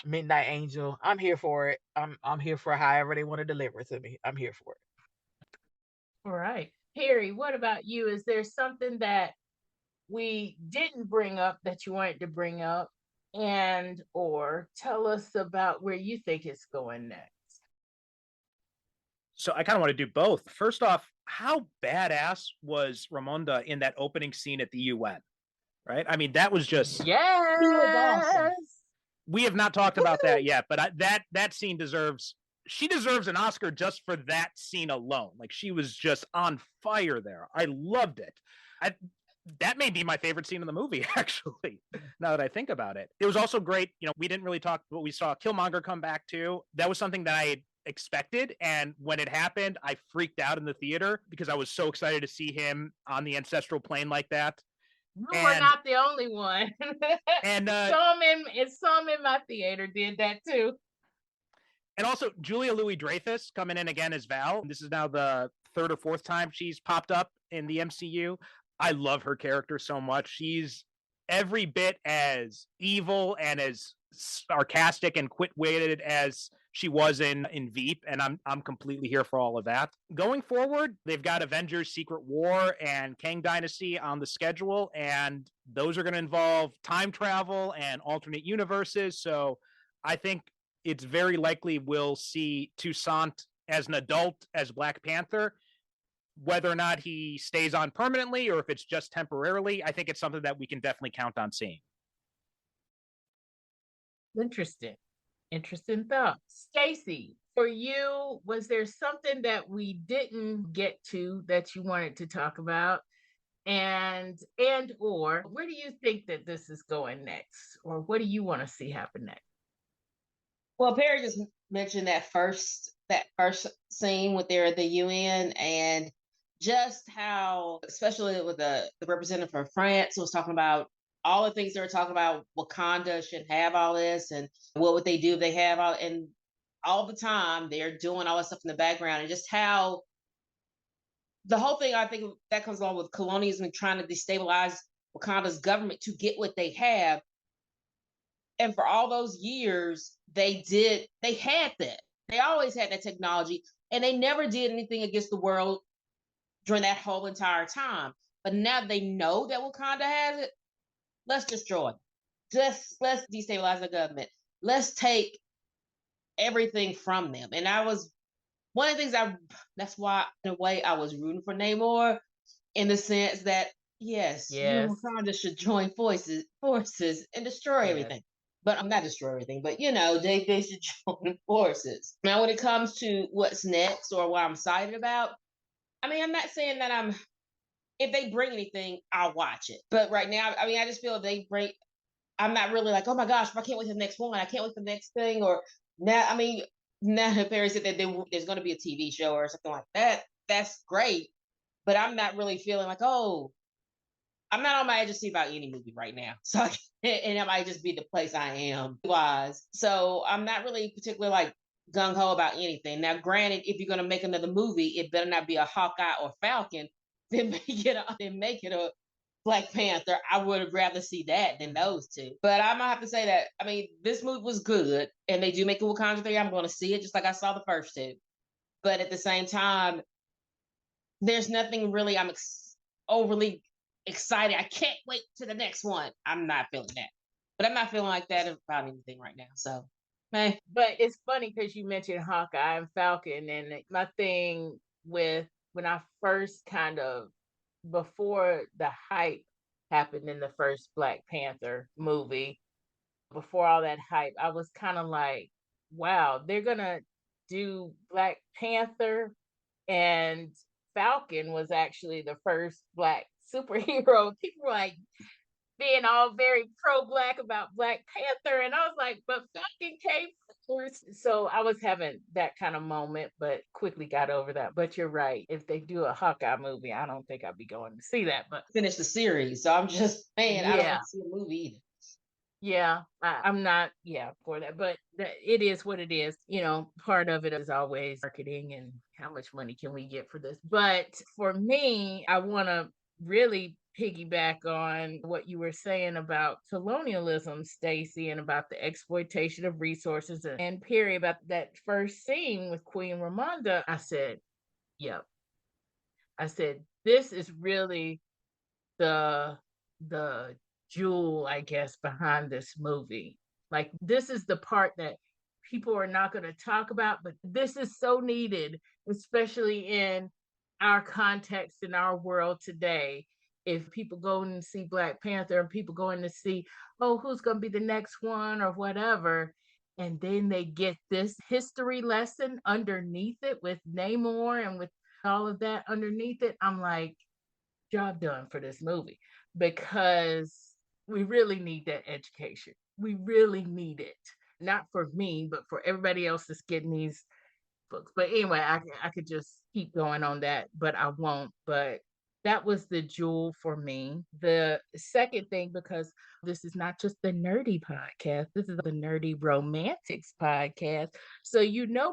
Midnight Angel, I'm here for it. I'm here for however they want to deliver it to me. I'm here for it. All right. Harry, what about you? Is there something that we didn't bring up that you wanted to bring up, and or tell us about where you think it's going next? So I kind of want to do both. First off, how badass was Ramonda in that opening scene at the UN? Right? I mean, that was just Yes. He was awesome. We have not talked about that yet, but that scene deserves an Oscar just for that scene alone. Like, she was just on fire there. I loved it. That may be my favorite scene in the movie, actually, now that I think about it. It was also great. We didn't really talk, but we saw Killmonger come back too. That was something that I expected. And when it happened, I freaked out in the theater because I was so excited to see him on the ancestral plane like that. You were not the only one. And some in my theater did that too. And also Julia Louis-Dreyfus coming in again as Val. This is now the third or fourth time she's popped up in the MCU. I love her character so much. She's every bit as evil and as sarcastic and quick-witted as she was in Veep, and I'm completely here for all of that. Going forward, they've got Avengers Secret War and Kang Dynasty on the schedule, and those are going to involve time travel and alternate universes. So I think it's very likely we'll see Toussaint as an adult as Black Panther. Whether or not he stays on permanently or if it's just temporarily, I think it's something that we can definitely count on seeing. Interesting thoughts. Stacey, for you, was there something that we didn't get to that you wanted to talk about? And or where do you think that this is going next? Or what do you want to see happen next? Well, Perry just mentioned that first scene with their the UN, and just how, especially with the representative from France was talking about all the things they were talking about. Wakanda should have all this, and what would they do if they have all, and all the time they're doing all this stuff in the background, and just how the whole thing, I think that comes along with colonialism, trying to destabilize Wakanda's government to get what they have. And for all those years, they had that. They always had that technology, and they never did anything against the world during that whole entire time. But now they know that Wakanda has it. Let's destroy it. Let's destabilize the government. Let's take everything from them. And I was one of the things that's why, in a way, I was rooting for Namor, in the sense that yes. You and Wakanda should join forces and destroy everything. But I'm not destroy everything, but they should join forces. Now, when it comes to what's next or what I'm excited about, I mean, I'm not saying that if they bring anything, I'll watch it. But right now, I mean, I just feel I'm not really like, oh my gosh, I can't wait for the next one. I can't wait for the next thing. Or now, I mean, now that Perry said that there's going to be a TV show or something like that, that's great. But I'm not really feeling like, oh, I'm not on my edge to see about any movie right now. So, and it might just be the place I am wise. So I'm not really particularly like gung ho about anything. Now, granted, if you're going to make another movie, it better not be a Hawkeye or Falcon. Then make it a Black Panther. I would rather see that than those two. But I'm gonna have to say that, I mean, this movie was good, and they do make a Wakanda 3. I'm going to see it just like I saw the first two. But at the same time, there's nothing really overly excited. I can't wait to the next one. I'm not feeling that. But I'm not feeling like that about anything right now. So, hey. But it's funny because you mentioned Hawkeye and Falcon, and my thing with when I first kind of before the hype happened in the first Black Panther movie, before all that hype, I was kind of like, wow, they're gonna do Black Panther, and Falcon was actually the first Black superhero. People were like being all very pro-Black about Black Panther, and I was like, but Falcon came first. So I was having that kind of moment, but quickly got over that. But you're right. If they do a Hawkeye movie, I don't think I'll be going to see that. But finish the series, so I'm just saying I don't want to see a movie either. Yeah, I'm not, for that, but it is what it is. Part of it is always marketing and how much money can we get for this. But for me, I want to really piggyback on what you were saying about colonialism, Stacey, and about the exploitation of resources and period, about that first scene with Queen Ramonda. I said, yep. I said, this is really the jewel, I guess, behind this movie. Like, this is the part that people are not going to talk about, but this is so needed, especially in our context in our world today. If people go and see Black Panther and people going to see, oh, who's going to be the next one or whatever, and then they get this history lesson underneath it with Namor and with all of that underneath it, I'm like, job done for this movie, because we really need that education. We really need it. Not for me, but for everybody else that's getting these books. But anyway, I could just keep going on that, but I won't. But that was the jewel for me. The second thing, because this is not just the nerdy podcast, this is the nerdy romantics podcast. So,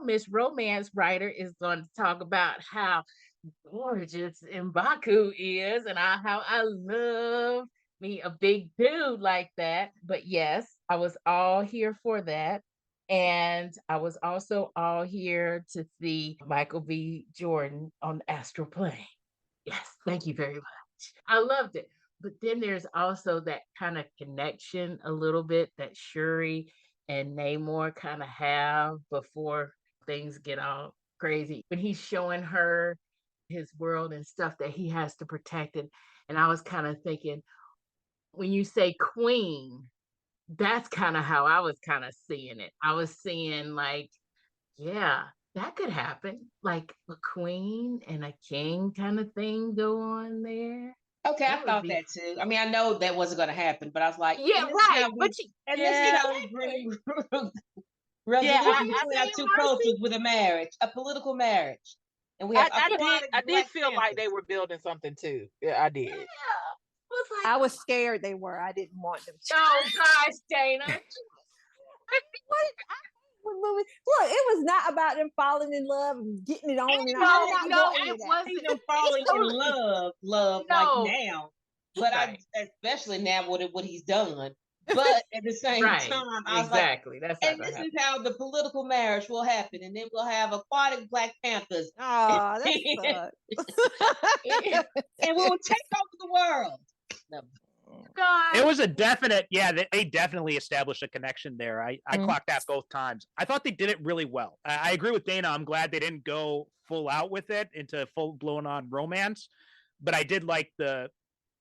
Miss Romance Writer is going to talk about how gorgeous Mbaku is, and how I love me a big dude like that. But yes, I was all here for that. And I was also all here to see Michael B. Jordan on the astral plane. Yes, thank you very much. I loved it. But then there's also that kind of connection a little bit that Shuri and Namor kind of have before things get all crazy. When he's showing her his world and stuff that he has to protect it. And I was kind of thinking, when you say queen, that's kind of how I was kind of seeing it. I was seeing like, yeah, that could happen. Like a queen and a king kind of thing go on there. Okay, I thought that too. I mean, I know that wasn't going to happen, but I was like, yeah, right. Let's bring resolution between our two cultures with a marriage, a political marriage. And we have I did feel like they were building something too. Yeah, I did. Yeah. I was scared they were. I didn't want them to. Oh gosh, Dana. Look, it was not about them falling in love and getting it on. It wasn't them falling in love like now. But I, especially now with what he's done. But at the same time, I was like, and this is how the political marriage will happen, and then we'll have aquatic Black Panthers. Oh, that sucks. And we'll take over the world. God. It was a definite, they definitely established a connection there. I clocked that both times. I thought they did it really well. I agree with Dana. I'm glad they didn't go full out with it into full blown on romance, but I did like the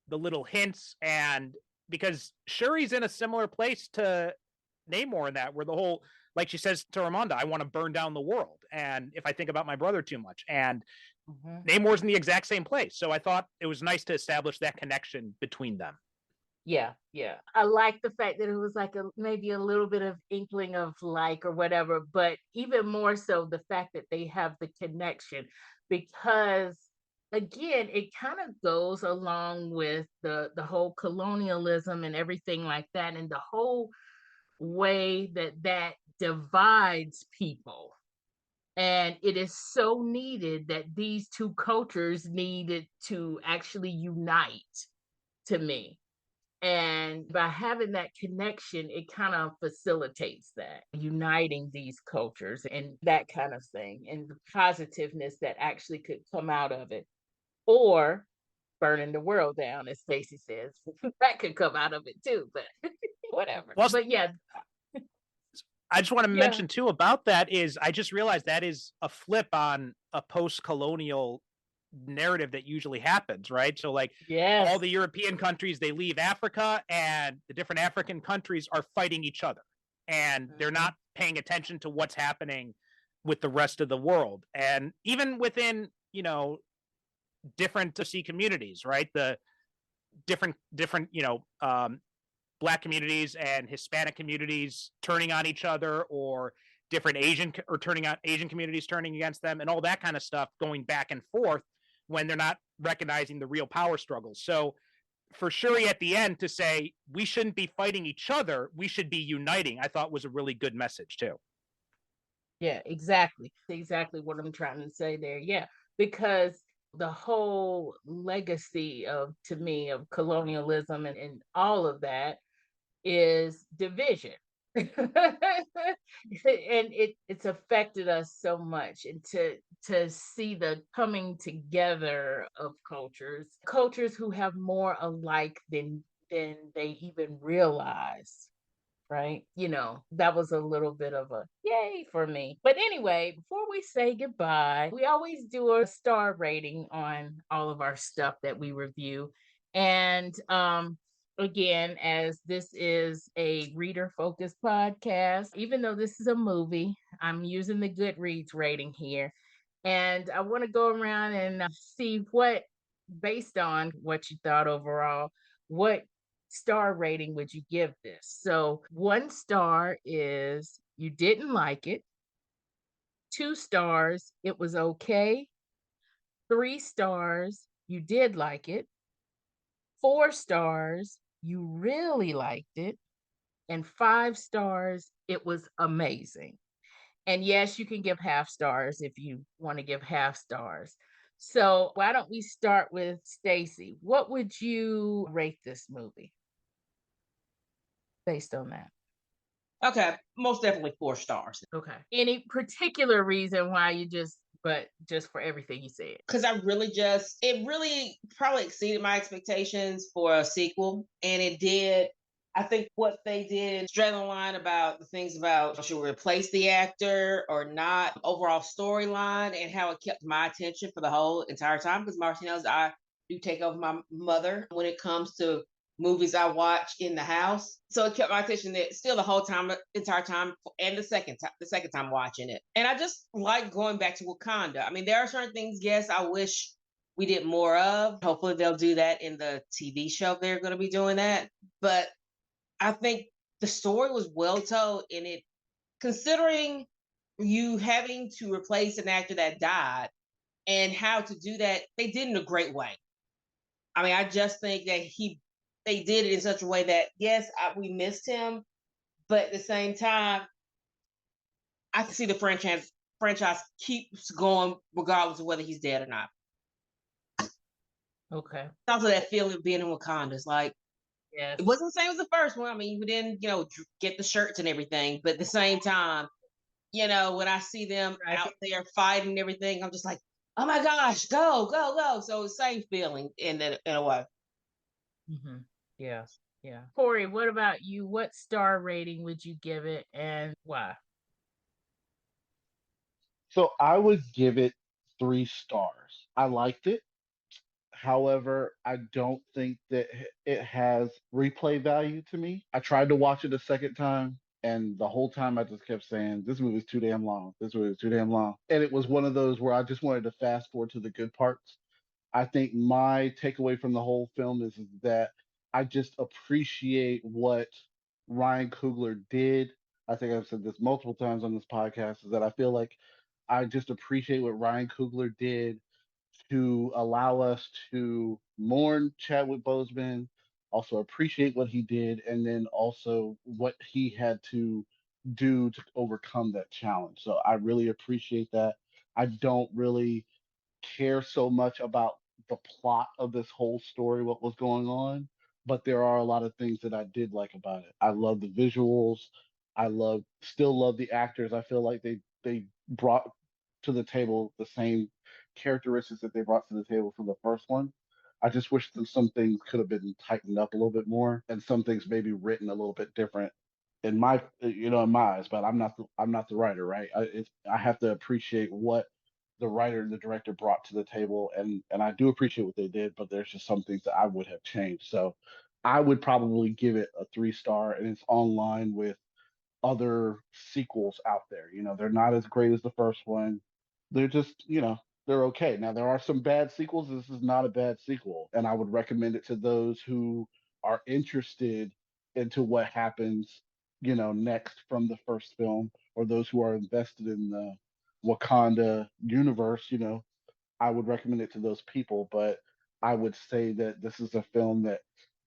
little hints, and because Shuri's in a similar place to Namor in that, where the whole, like she says to Ramonda, I want to burn down the world, and if I think about my brother too much, and Namor's in the exact same place. So I thought it was nice to establish that connection between them. Yeah. I like the fact that it was like maybe a little bit of inkling of like or whatever, but even more so the fact that they have the connection, because again, it kind of goes along with the whole colonialism and everything like that, and the whole way that divides people. And it is so needed that these two cultures needed to actually unite, to me. And by having that connection, it kind of facilitates that, uniting these cultures and that kind of thing, and the positiveness that actually could come out of it. Or burning the world down, as Stacey says. That could come out of it too, but whatever. Well, but yeah, I just want to Yeah. mention too about that is I just realized that is a flip on a post-colonial narrative that usually happens, right? So like all the European countries, they leave Africa and the different African countries are fighting each other and they're not paying attention to what's happening with the rest of the world. And even within, you know, different sea communities, right? The different, you know, Black communities and Hispanic communities turning on each other, or different Asian or turning on Asian communities turning against them, and all that kind of stuff going back and forth when they're not recognizing the real power struggles. So for Shuri at the end to say we shouldn't be fighting each other, we should be uniting, I thought was a really good message too. Yeah, exactly. Exactly what I'm trying to say there. Yeah, because the whole legacy of, to me, of colonialism and all of that is division. And it's affected us so much, and to see the coming together of cultures who have more alike than they even realize, right? You know, that was a little bit of a yay for me. But anyway, before we say goodbye, we always do a star rating on all of our stuff that we review. And again, as this is a reader focused podcast, even though this is a movie, I'm using the Goodreads rating here. And I want to go around and see what, based on what you thought overall, what star rating would you give this? So 1 star is you didn't like it. 2 stars, it was okay. 3 stars, you did like it. 4 stars, you really liked it. And 5 stars, it was amazing. And yes, you can give half stars if you want to give half stars. So why don't we start with Stacy? What would you rate this movie based on that? Okay, most definitely 4 stars. Okay. Any particular reason why you just for everything you said? Because it really probably exceeded my expectations for a sequel. And it did. I think what they did, straddle the line about the things about should we replace the actor or not, overall storyline, and how it kept my attention for the whole entire time. Because Marcy knows I do take over my mother when it comes to movies I watch in the house. So it kept my attention there still the whole time, entire time, and the second time watching it. And I just like going back to Wakanda. I mean, there are certain things, yes, I wish we did more of. Hopefully they'll do that in the TV show. They're going to be doing that. But I think the story was well told, and it, considering you having to replace an actor that died and how to do that, they did in a great way. I mean, I just think that they did it in such a way that, yes, we missed him, but at the same time, I can see the franchise keeps going regardless of whether he's dead or not. Okay. Also, that feeling of being in Wakanda is like, yes, it wasn't the same as the first one. I mean, we didn't, get the shirts and everything, but at the same time, when I see them out there fighting and everything, I'm just like, oh my gosh, go, go, go. So same feeling in a way. Mm-hmm. Yeah. Yeah. Corey, what about you? What star rating would you give it and why? So I would give it 3 stars. I liked it. However, I don't think that it has replay value to me. I tried to watch it a second time, and the whole time I just kept saying, this movie's too damn long. This movie's too damn long. And it was one of those where I just wanted to fast forward to the good parts. I think my takeaway from the whole film is that I just appreciate what Ryan Coogler did. I think I've said this multiple times on this podcast, is that I feel like I just appreciate what Ryan Coogler did to allow us to mourn Chadwick Boseman, also appreciate what he did, and then also what he had to do to overcome that challenge. So I really appreciate that. I don't really care so much about the plot of this whole story, what was going on, but there are a lot of things that I did like about it. I love the visuals. Still love the actors. I feel like they brought to the table the same characteristics that they brought to the table from the first one. I just wish that some things could have been tightened up a little bit more, and some things maybe written a little bit different in my in my eyes. But I'm not the writer, right? I have to appreciate what the writer and the director brought to the table, and I do appreciate what they did, but there's just some things that I would have changed. So I would probably give it a 3 star, and it's online with other sequels out there. They're not as great as the first one. They're just, they're okay. Now there are some bad sequels. This is not a bad sequel, and I would recommend it to those who are interested into what happens, next from the first film, or those who are invested in the Wakanda universe. I would recommend it to those people, but I would say that this is a film that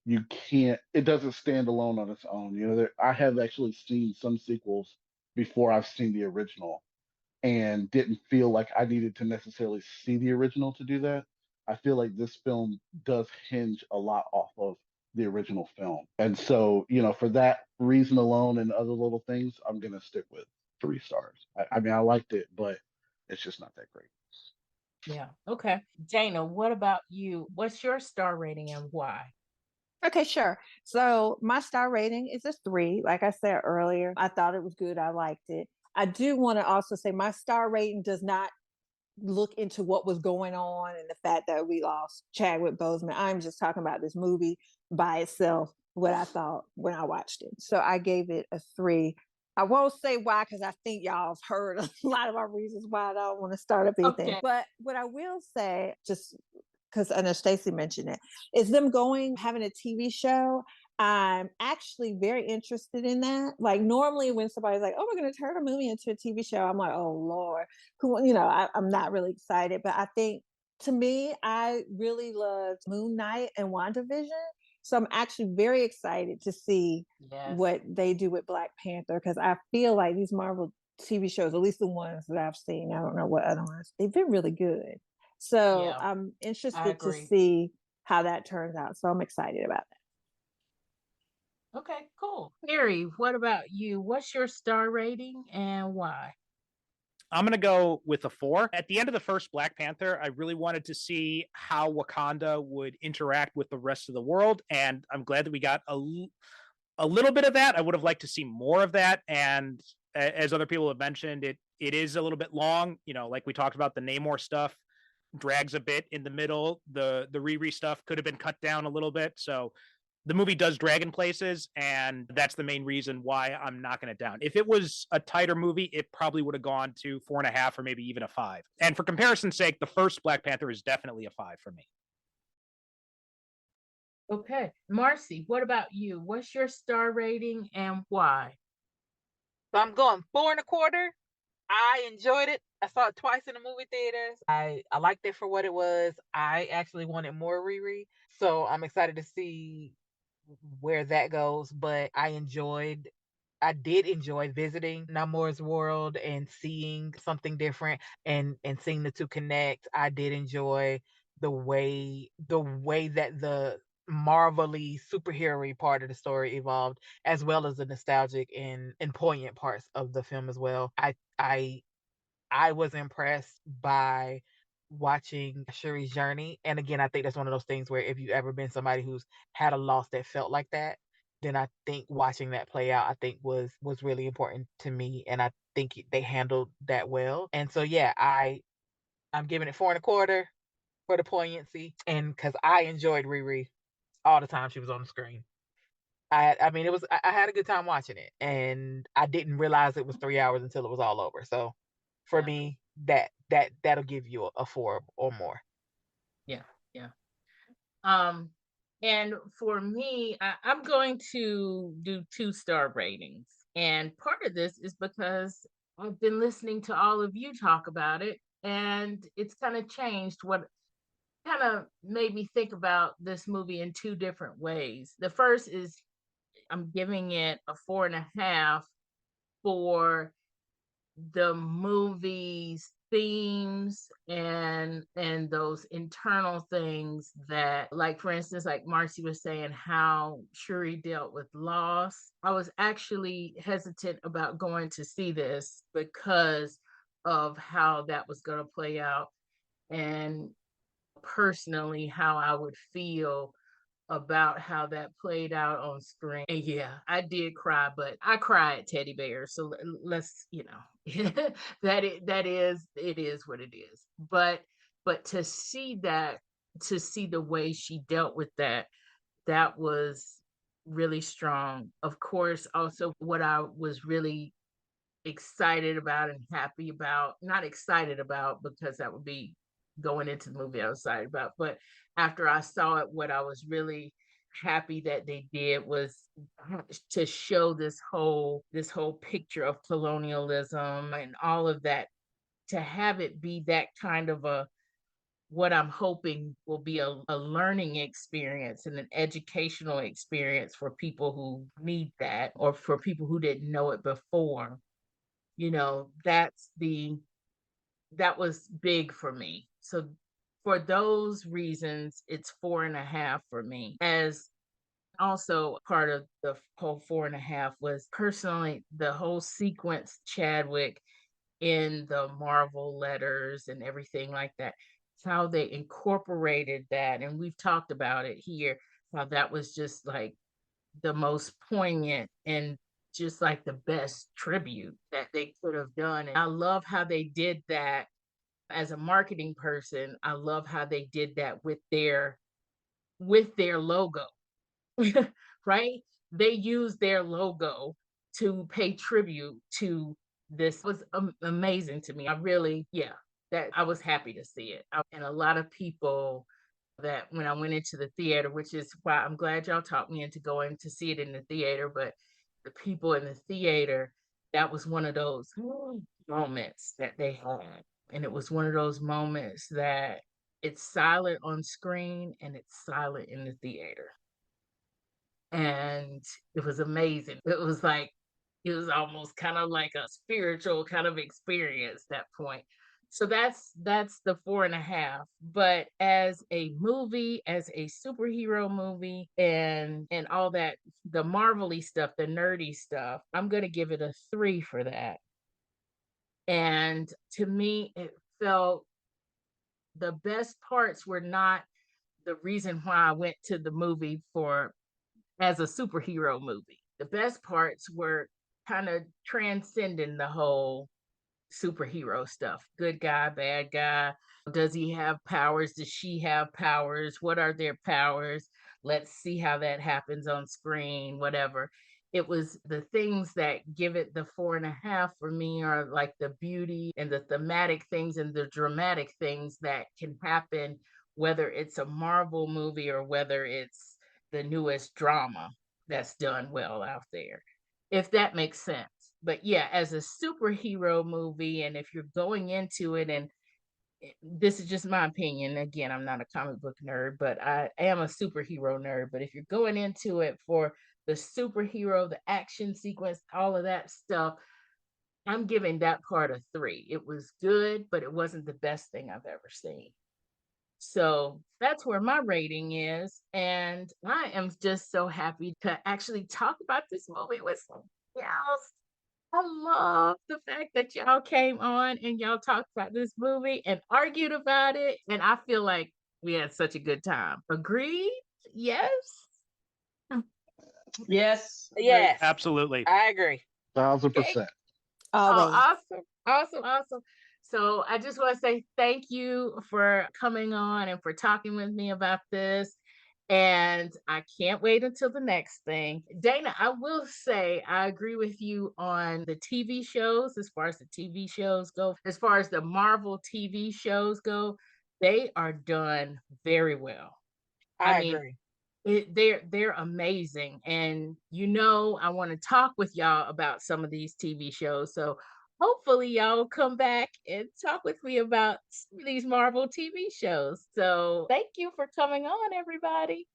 it doesn't stand alone on its own. I have actually seen some sequels before I've seen the original and didn't feel like I needed to necessarily see the original to do that. I feel like this film does hinge a lot off of the original film. And so, for that reason alone and other little things, I'm going to stick with 3 stars. I mean, I liked it, but it's just not that great. Yeah. Okay. Dana, what about you? What's your star rating and why? Okay, sure. So my star rating is a 3. Like I said earlier, I thought it was good. I liked it. I do want to also say my star rating does not look into what was going on and the fact that we lost Chadwick Boseman. I'm just talking about this movie by itself, what I thought when I watched it. So I gave it a 3. I won't say why because I think y'all have heard a lot of our reasons why I don't want to start up anything. Okay. But what I will say, just because I know Stacey mentioned it, is them having a TV show. I'm actually very interested in that. Like normally when somebody's like, oh, we're going to turn a movie into a TV show, I'm like, oh Lord, I'm not really excited. But I think to me, I really loved Moon Knight and WandaVision. So I'm actually very excited to see what they do with Black Panther, because I feel like these Marvel TV shows, at least the ones that I've seen, I don't know what other ones, they've been really good. So I'm interested to see how that turns out. So I'm excited about that. Okay, cool. Mary, what about you? What's your star rating and why? I'm going to go with a 4. At the end of the first Black Panther, I really wanted to see how Wakanda would interact with the rest of the world. And I'm glad that we got a little bit of that. I would have liked to see more of that. And as other people have mentioned, it is a little bit long. Like we talked about, the Namor stuff drags a bit in the middle. The Riri stuff could have been cut down a little bit. So the movie does drag in places, and that's the main reason why I'm knocking it down. If it was a tighter movie, it probably would have gone to 4.5 or maybe even a 5. And for comparison's sake, the first Black Panther is definitely a 5 for me. Okay. Marcy, what about you? What's your star rating and why? So I'm going 4.25. I enjoyed it. I saw it twice in the movie theaters. I liked it for what it was. I actually wanted more Riri. So I'm excited to see where that goes. But I did enjoy visiting Namor's world and seeing something different and seeing the two connect. I did enjoy the way that the marvelly superhero part of the story evolved, as well as the nostalgic and poignant parts of the film as well. I was impressed by watching Shuri's journey. And again, I think that's one of those things where if you ever been somebody who's had a loss that felt like that, then I think watching that play out, I think was really important to me. And I think they handled that well. And so, yeah, I'm giving it 4.25 for the poignancy. And cause I enjoyed Riri all the time she was on the screen. I mean, I had a good time watching it, and I didn't realize it was 3 hours until it was all over. So for me, that'll give you a 4 or more. Yeah. And for me, I'm going to do 2-star ratings. And part of this is because I've been listening to all of you talk about it, and it's kind of changed what kind of made me think about this movie in 2 different ways. The first is I'm giving it a 4.5 for the movie's themes and those internal things that, like for instance, like Marcy was saying, how Shuri dealt with loss. I was actually hesitant about going to see this because of how that was going to play out. And personally how I would feel about how that played out on screen. And yeah, I did cry, but I cry at teddy bears. So let's, it is what it is. But to see the way she dealt with that was really strong. Of course, also what I was really excited about and happy about, not excited about because that would be going into the movie I was excited about, but after I saw it, what I was really happy that they did was to show this whole picture of colonialism and all of that, to have it be that kind of a, what I'm hoping will be a learning experience and an educational experience for people who need that, or for people who didn't know it before. That was big for me. So for those reasons, it's 4.5 for me. As also part of the whole 4.5 was personally the whole sequence, Chadwick in the Marvel letters and everything like that, how they incorporated that. And we've talked about it here, how that was just like the most poignant and just like the best tribute that they could have done. And I love how they did that. As a marketing person, I love how they did that with their logo. Right? They used their logo to pay tribute to this. It was amazing to me. I really, that I was happy to see it. And a lot of people, that when I went into the theater, which is why I'm glad y'all talked me into going to see it in the theater, but the people in the theater, that was one of those moments that they had. And it was one of those moments that it's silent on screen and it's silent in the theater. And it was amazing. It was almost kind of like a spiritual kind of experience at that point. So that's the 4.5. But as a movie, as a superhero movie, and all that, the Marvel-y stuff, the nerdy stuff, I'm gonna give it a 3 for that. And to me, it felt the best parts were not the reason why I went to the movie as a superhero movie. The best parts were kind of transcending the whole superhero stuff. Good guy, bad guy. Does he have powers? Does she have powers? What are their powers? Let's see how that happens on screen, whatever. It was the things that give it the 4.5 for me, are like the beauty and the thematic things and the dramatic things that can happen, whether it's a Marvel movie or whether it's the newest drama that's done well out there, if that makes sense. But yeah, as a superhero movie, and if you're going into it, and this is just my opinion, again, I'm not a comic book nerd, but I am a superhero nerd. But if you're going into it for the superhero, the action sequence, all of that stuff, I'm giving that part a 3. It was good, but it wasn't the best thing I've ever seen. So that's where my rating is. And I am just so happy to actually talk about this movie with some y'all. I love the fact that y'all came on and y'all talked about this movie and argued about it. And I feel like we had such a good time. Agreed? Yes? Yes. Yes. Absolutely. I agree. 1,000%. Always. Awesome. So I just want to say thank you for coming on and for talking with me about this. And I can't wait until the next thing. Dana, I will say I agree with you on the TV shows, as far as the TV shows go. As far as the Marvel TV shows go, they are done very well. I agree. They're amazing. And I want to talk with y'all about some of these TV shows. So hopefully y'all come back and talk with me about these Marvel TV shows. So thank you for coming on, everybody.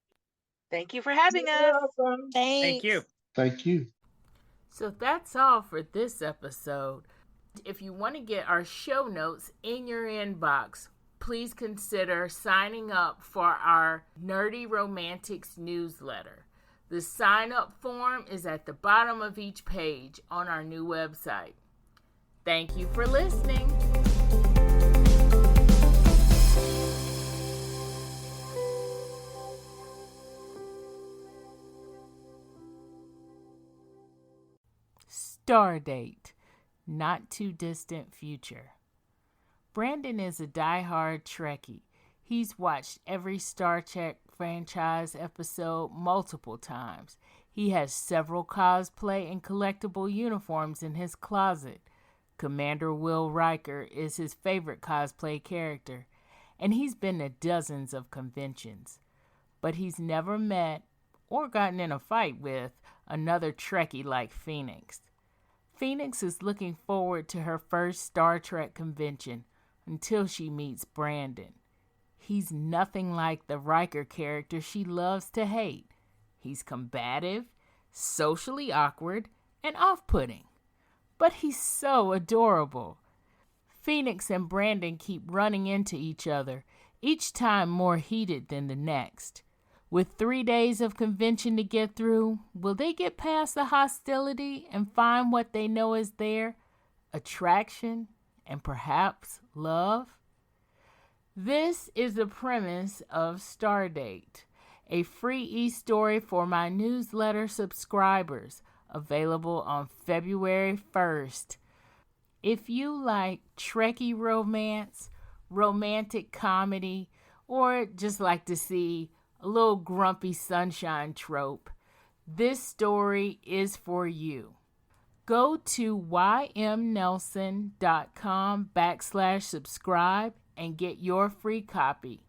Thank you for having us. Thanks. Thank you. Thank you. So that's all for this episode. If you want to get our show notes in your inbox, please consider signing up for our Nerdy Romantics newsletter. The sign-up form is at the bottom of each page on our new website. Thank you for listening. Stardate, not too distant future. Brandon is a diehard Trekkie. He's watched every Star Trek franchise episode multiple times. He has several cosplay and collectible uniforms in his closet. Commander Will Riker is his favorite cosplay character, and he's been to dozens of conventions. But he's never met or gotten in a fight with another Trekkie like Phoenix. Phoenix is looking forward to her first Star Trek convention until she meets Brandon. He's nothing like the Riker character she loves to hate. He's combative, socially awkward, and off-putting. But he's so adorable. Phoenix and Brandon keep running into each other, each time more heated than the next. With 3 days of convention to get through, will they get past the hostility and find what they know is there? Attraction and perhaps love? This is the premise of Stardate, a free e-story for my newsletter subscribers, available on February 1st. If you like Trekkie romance, romantic comedy, or just like to see a little grumpy sunshine trope, this story is for you. Go to ymnelson.com/subscribe and get your free copy.